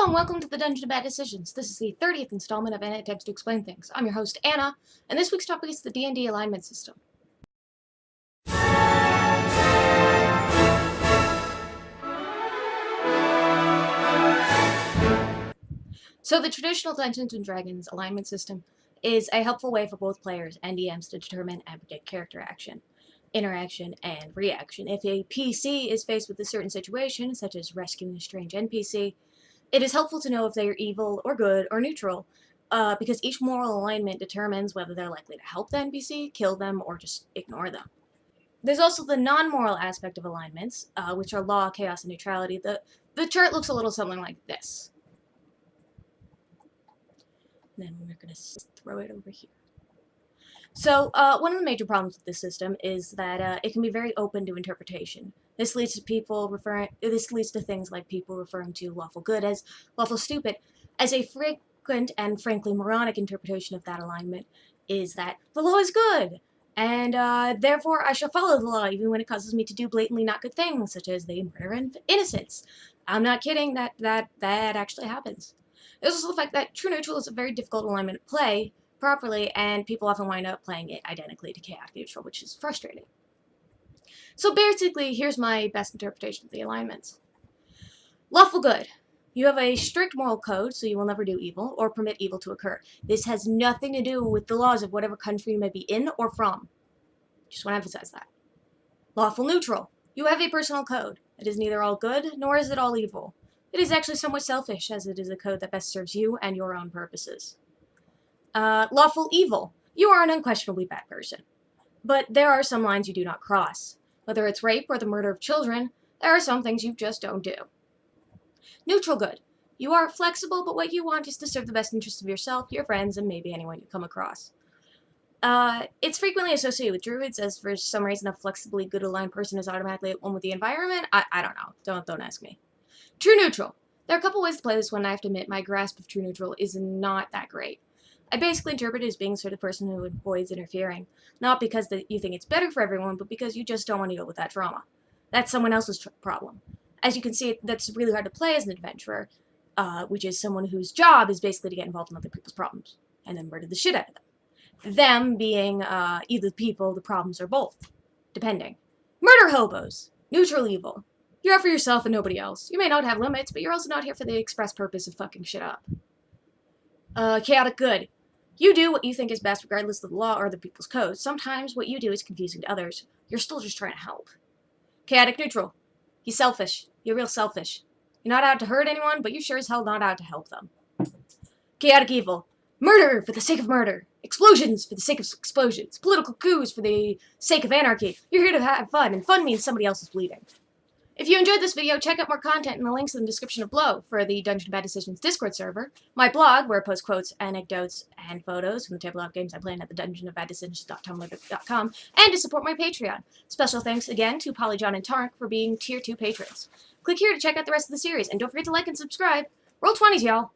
and welcome to the Dungeon of Bad Decisions. This is the 30th installment of Anna Attempts to Explain Things. I'm your host, Anna, and this week's topic is the D&D alignment system. So the traditional Dungeons & Dragons alignment system is a helpful way for both players and DMs to determine and predict character action, interaction, and reaction. If a PC is faced with a certain situation, such as rescuing a strange NPC, it is helpful to know if they are evil or good or neutral, because each moral alignment determines whether they're likely to help the NPC, kill them, or just ignore them. There's also the non-moral aspect of alignments, which are law, chaos, and neutrality. The chart looks a little something like this. And then we're going to throw it over here. So, one of the major problems with this system is that it can be very open to interpretation. This leads to things like people referring to lawful good as lawful stupid. As a frequent and frankly moronic interpretation of that alignment is that the law is good, and therefore I shall follow the law even when it causes me to do blatantly not good things, such as the murder of innocents. I'm not kidding, that actually happens. There's also the fact that true neutral is a very difficult alignment to play properly, and people often wind up playing it identically to chaotic neutral, which is frustrating. So basically, here's my best interpretation of the alignments. Lawful good. You have a strict moral code, so you will never do evil or permit evil to occur. This has nothing to do with the laws of whatever country you may be in or from. Just want to emphasize that. Lawful neutral. You have a personal code. It is neither all good, nor is it all evil. It is actually somewhat selfish, as it is a code that best serves you and your own purposes. Lawful evil. You are an unquestionably bad person. But there are some lines you do not cross. Whether it's rape or the murder of children, there are some things you just don't do. Neutral good. You are flexible, but what you want is to serve the best interests of yourself, your friends, and maybe anyone you come across. It's frequently associated with druids, as for some reason a flexibly good aligned person is automatically at one with the environment. I don't know. Don't ask me. True neutral. There are a couple ways to play this one, and I have to admit my grasp of true neutral is not that great. I basically interpret it as being sort of person who avoids interfering, not because you think it's better for everyone, but because you just don't want to deal with that drama. That's someone else's problem. As you can see, that's really hard to play as an adventurer, which is someone whose job is basically to get involved in other people's problems, and then murder the shit out of them. Them being either the people, the problems, or both, depending. Murder hobos. Neutral evil. You're out for yourself and nobody else. You may not have limits, but you're also not here for the express purpose of fucking shit up. Chaotic good. You do what you think is best regardless of the law or the people's code. Sometimes what you do is confusing to others. You're still just trying to help. Chaotic neutral. You're selfish. You're real selfish. You're not out to hurt anyone, but you're sure as hell not out to help them. Chaotic evil. Murder for the sake of murder. Explosions for the sake of explosions. Political coups for the sake of anarchy. You're here to have fun, and fun means somebody else is bleeding. If you enjoyed this video, check out more content in the links in the description below for the Dungeon of Bad Decisions Discord server, my blog, where I post quotes, anecdotes, and photos from the tabletop games I play at the dungeonofbaddecisions.tumblr.com, and to support my Patreon. Special thanks again to Polyjon and Tark for being Tier 2 patrons. Click here to check out the rest of the series, and don't forget to like and subscribe. Roll 20s, y'all!